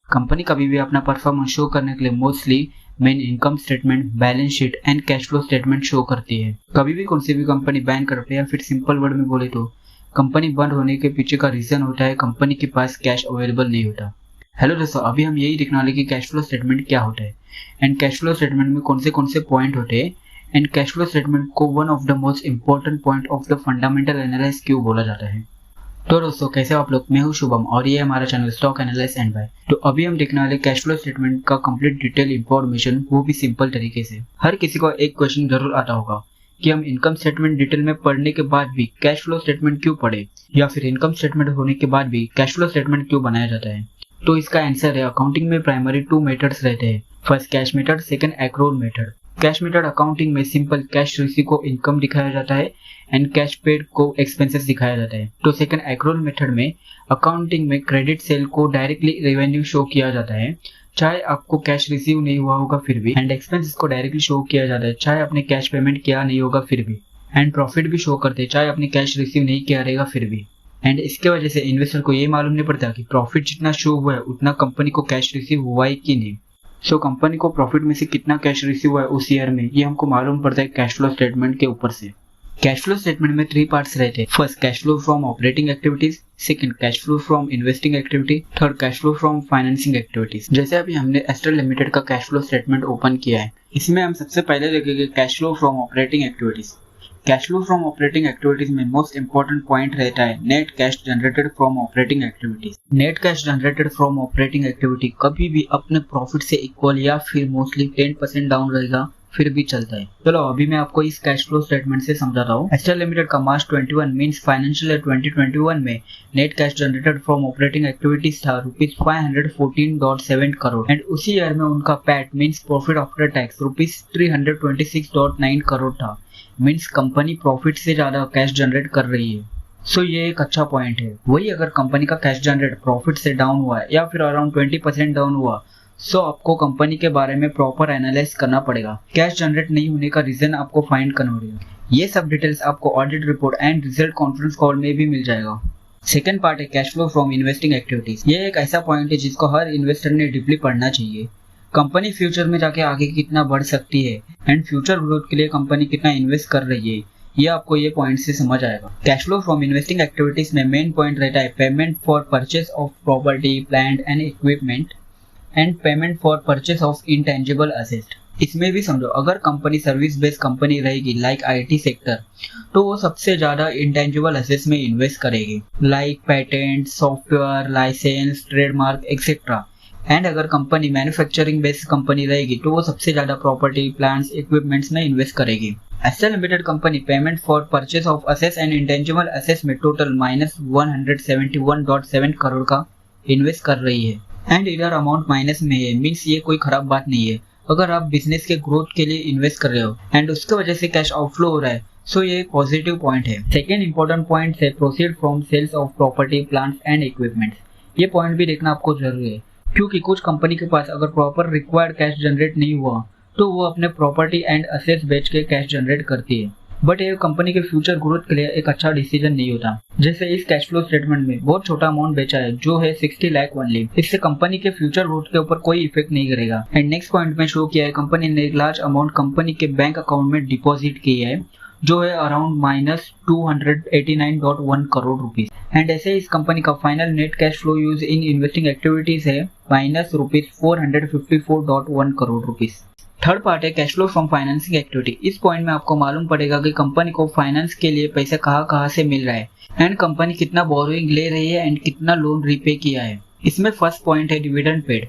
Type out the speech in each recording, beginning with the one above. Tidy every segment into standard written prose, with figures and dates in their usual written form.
Company कभी भी अपना परफॉर्मेंस शो करने के लिए mostly men income statement, balance sheet and cash flow statement show करती है। कभी भी कौन सी भी कंपनी बैन करते या फिर सिंपल वर्ड में बोले तो कंपनी बंद होने के पीछे का रीजन होता है कंपनी के पास कैश अवेलेबल नहीं होता। हेलो दोस्तों, अभी हम यही देखने वाले कि कैश फ्लो स्टेटमेंट क्या होता है एंड कैश फ्लो स्टेटमेंट में कौन से पॉइंट होते हैं एंड कैश फ्लो स्टेटमेंट को one of the most important point of the fundamental analysis क्यों बोला जाता है। तो दोस्तों कैसे हो आप लोग, मैं हूं शुभम और ये है हमारा channel stock analysis and buy. तो अभी हम देखने वाले कैश फ्लो स्टेटमेंट का कंप्लीट डिटेल इंफॉर्मेशन, वो भी सिंपल तरीके से। हर किसी को एक क्वेश्चन जरूर आता होगा कि हम इनकम स्टेटमेंट डिटेल में पढ़ने के बाद भी कैश फ्लो स्टेटमेंट क्यों पढ़े, या फिर इनकम स्टेटमेंट होने के बाद भी कैश फ्लो स्टेटमेंट क्यों बनाया जाता है। तो इसका आंसर है अकाउंटिंग में प्राइमरी 2 मेथड्स रहते हैं। First cash method, second accrual method. Cash method accounting में सिंपल कैश रिसीव को इनकम दिखाया जाता है एंड कैश पेड को एक्सपेंसेस दिखाया जाता है। तो सेकंड एक्रूअल मेथड में अकाउंटिंग में क्रेडिट सेल को डायरेक्टली रेवेन्यू शो किया जाता है, चाहे आपको कैश रिसीव नहीं हुआ होगा फिर भी, एंड एक्सपेंसेस को डायरेक्टली शो किया जाता है चाहे आपने कैश पेमेंट किया नहीं होगा फिर भी, एंड प्रॉफिट भी शो करते हैं चाहे आपने कैश रिसीव नहीं किया रहेगा फिर भी। एंड इसके वजह से इन्वेस्टर को ये मालूम नहीं पड़ता कि प्रॉफिट जितना शो हुआ है उतना कंपनी को कैश रिसीव हुआ है कि नहीं। सो कंपनी को प्रॉफिट में से कितना कैश रिसीव हुआ है उस ईयर में, ये हमको मालूम पड़ता है कैश फ्लो स्टेटमेंट के ऊपर से। कैश फ्लो स्टेटमेंट में 3 पार्ट्स रहते हैं। First cash flow from operating activities, second cash flow from investing activity, third cash flow from financing activities. जैसे अभी हमने एस्ट्रल लिमिटेड का कैश फ्लो स्टेटमेंट ओपन किया है, इसमें हम सबसे पहले देखेंगे cash flow from operating activities. Cash flow from operating activities में मोस्ट इंपॉर्टेंट पॉइंट रहता है net cash generated from operating activities. Net cash generated from operating activity कभी भी अपने प्रॉफिट से इक्वल या फिर मोस्टली 10% डाउन रहेगा फिर भी चलता है। चलो अभी मैं आपको इस कैश फ्लो स्टेटमेंट से समझाता हूँ। एस्ट्रल लिमिटेड का मार्च 21 मींस फाइनेंशियल ईयर 2021 में net cash generated from operating activities था ₹514.7 करोड़ एंड उसी ईयर में उनका PAT means profit after tax ₹326.9 crore था। मींस कंपनी प्रॉफिट से ज्यादा कैश जनरेट कर रही है। सो ये एक अच्छा पॉइंट है। वही अगर कंपनी का कैश जनरेट प्रॉफिट से डाउन हुआ है या फिर अराउंड 20% डाउन हुआ, सो आपको कंपनी के बारे में प्रॉपर एनालाइज करना पड़ेगा। कैश जनरेट नहीं होने का रीजन आपको फाइंड करना पड़ेगा। ये सब डिटेल्स आपको audit report and result conference call में भी मिल जाएगा। सेकंड पार्ट है cash flow from investing activities. ये एक ऐसा पॉइंट है जिसको हर इन्वेस्टर ने डीपली पढ़ना चाहिए। कंपनी फ्यूचर में जाके आगे कितना बढ़ सकती है एंड फ्यूचर ग्रोथ के लिए कंपनी कितना इन्वेस्ट कर रही है, ये आपको ये पॉइंट से समझ आएगा। Cash flow from investing activities में मेन पॉइंट रहता है payment for purchase of property, plant and equipment and payment for purchase of intangible asset. इसमें भी समझो अगर कंपनी सर्विस बेस्ड कंपनी रहेगी लाइक आईटी सेक्टर, तो वो सबसे ज्यादा इंटेंजिबल असेट्स में इन्वेस्ट करेगी like patent, software, licence, trademark etcetera. And अगर कंपनी मैन्युफैक्चरिंग बेस्ड कंपनी रहेगी तो वो सबसे ज्यादा प्रॉपर्टी, प्लांट्स, इक्विपमेंट्स में इन्वेस्ट करेगी। Astral limited company payment for purchase of assets and intangible assets में टोटल -171.7 करोड़ का इन्वेस्ट कर रही है एंड इधर अमाउंट माइनस में है, मींस ये कोई खराब बात नहीं है। अगर आप बिजनेस के ग्रोथ के लिए इन्वेस्ट कर रहे हो एंड उसके वजह से कैश आउटफ्लो हो रहा है, सो ये पॉजिटिव पॉइंट है। सेकेंड इंपॉर्टेंट पॉइंट है proceed from sales of property, plants and equipments. ये पॉइंट भी देखना आपको जरूरी है क्योंकि कुछ कंपनी के पास अगर प्रॉपर रिक्वायर्ड कैश जनरेट नहीं हुआ तो वो अपने प्रॉपर्टी एंड असेट्स बेच के कैश जनरेट करती है, बट ये कंपनी के फ्यूचर ग्रोथ के लिए एक अच्छा डिसीजन नहीं होता। जैसे इस कैश फ्लो स्टेटमेंट में बहुत छोटा अमाउंट बेचा है जो है 60 लाख ओनली। इससे कंपनी के फ्यूचर ग्रोथ के ऊपर कोई इफेक्ट नहीं करेगा। एंड नेक्स्ट पॉइंट में शो किया है कंपनी ने एक लार्ज अमाउंट कंपनी के बैंक अकाउंट में डिपॉजिट की है जो है अराउंड -289.1 करोड़ रुपीज। एंड ऐसे इस कंपनी का final net cash flow use in investing activities है -454.1 करोड़ रुपीज। थर्ड पार्ट है cash flow from financing activity. इस पॉइंट में आपको मालूम पड़ेगा कि कंपनी को फाइनेंस के लिए पैसा कहाँ से मिल रहा है एंड कंपनी कितना बोरोइंग ले रही है एंड कितना लोन रीपे किया है। इसमें फर्स्ट पॉइंट है डिविडेंड पेड।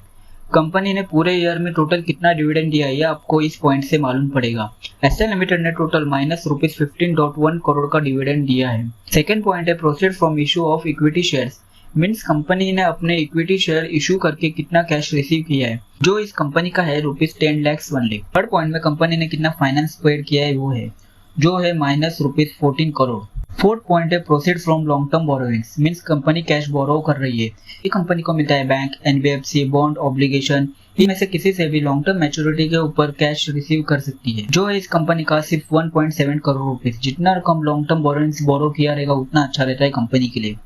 कंपनी ने पूरे ईयर में टोटल कितना डिविडेंड दिया है ये आपको इस पॉइंट से मालूम पड़ेगा। एस्ट्रल लिमिटेड ने टोटल -15.1 करोड़ का डिविडेंड दिया है। सेकंड पॉइंट है proceed from issue of equity shares. Means company ने अपने इक्विटी शेयर इशू करके कितना कैश रिसीव किया है, जो इस कंपनी का है ₹10 लाख ओनली। थर्ड पॉइंट में कंपनी ने कितना फाइनेंस पेड किया है वो है जो है -14 करोड़। फोर्थ पॉइंट है proceed from long term borrowings. Means company cash borrow कर रही है। ये कंपनी को मिलता है बैंक, एनबीएफसी, बॉन्ड, ऑब्लिगेशन, इनमें से किसी से भी लॉन्ग टर्म मैच्योरिटी के ऊपर कैश रिसीव कर सकती है, जो है इस कंपनी का सिर्फ 1.7 करोड़ रुपीज। जितना रकम लॉन्ग टर्म बोरोइंग्स बोरो किया रहेगा उतना अच्छा रहता है कंपनी के लिए।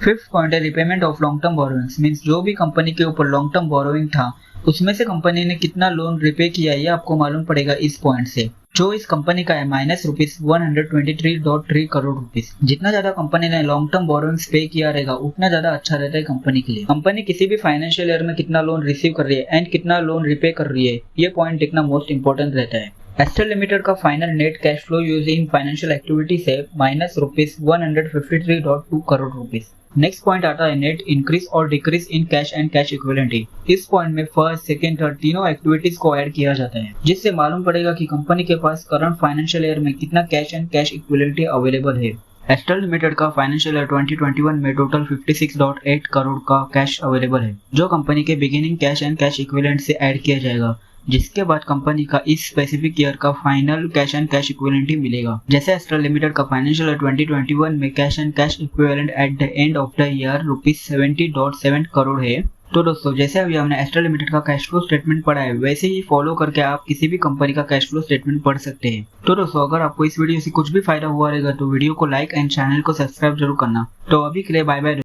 फिफ्थ पॉइंट है repayment of long term borrowings, means जो भी कंपनी के ऊपर लॉन्ग टर्म बोरोइंग था उसमें से कंपनी ने कितना लोन रिपे किया ये आपको मालूम पड़ेगा इस पॉइंट से, जो इस कंपनी का है -123.3 करोड़ रुपीस। जितना ज्यादा कंपनी ने लॉन्ग टर्म बोरोइंग्स पे किया रहेगा उतना ज्यादा अच्छा रहता है कंपनी के लिए। कंपनी किसी भी फाइनेंशियल ईयर में कितना लोन रिसीव कर रही है एंड कितना लोन रिपे कर रही है ये पॉइंट देखना मोस्ट इंपॉर्टेंट रहता है। एस्टर लिमिटेड का final net cash flow using financial activity से -153.2 करोड़ रुपीस। नेक्स्ट पॉइंट आता है नेट इंक्रीज और decrease in cash and cash equivalent. इस पॉइंट में फर्स्ट, सेकंड, थर्ड तीनों एक्टिविटीज को ऐड किया जाता है, जिससे मालूम पड़ेगा कि कंपनी के पास करंट फाइनेंशियल ईयर में कितना cash and cash equivalent available है। एस्टर लिमिटेड का फाइनेंशियल ईयर 2021 में टोटल 56.8 करोड़ का कैश अवेलेबल है, जो कंपनी के beginning cash and cash equivalent से ऐड किया जाएगा, जिसके बाद कंपनी का इस स्पेसिफिक ईयर का final cash and cash equivalent ही मिलेगा। जैसे एस्टर लिमिटेड का फाइनेंशियल ईयर 2021 में cash and cash equivalent at the end of the year ₹70.7 crore है। तो दोस्तों जैसे अभी हमने एस्टर लिमिटेड का कैश फ्लो स्टेटमेंट पढ़ा है वैसे ही फॉलो करके आप किसी भी कंपनी का कैश फ्लो स्टेटमेंट पढ़ सकते हैं। तो दोस्तों अगर आपको इस वीडियो से कुछ भी फायदा हुआ रहेगा तो वीडियो को लाइक एंड चैनल को सब्सक्राइब जरूर करना। तो अभी के लिए बाय बाय।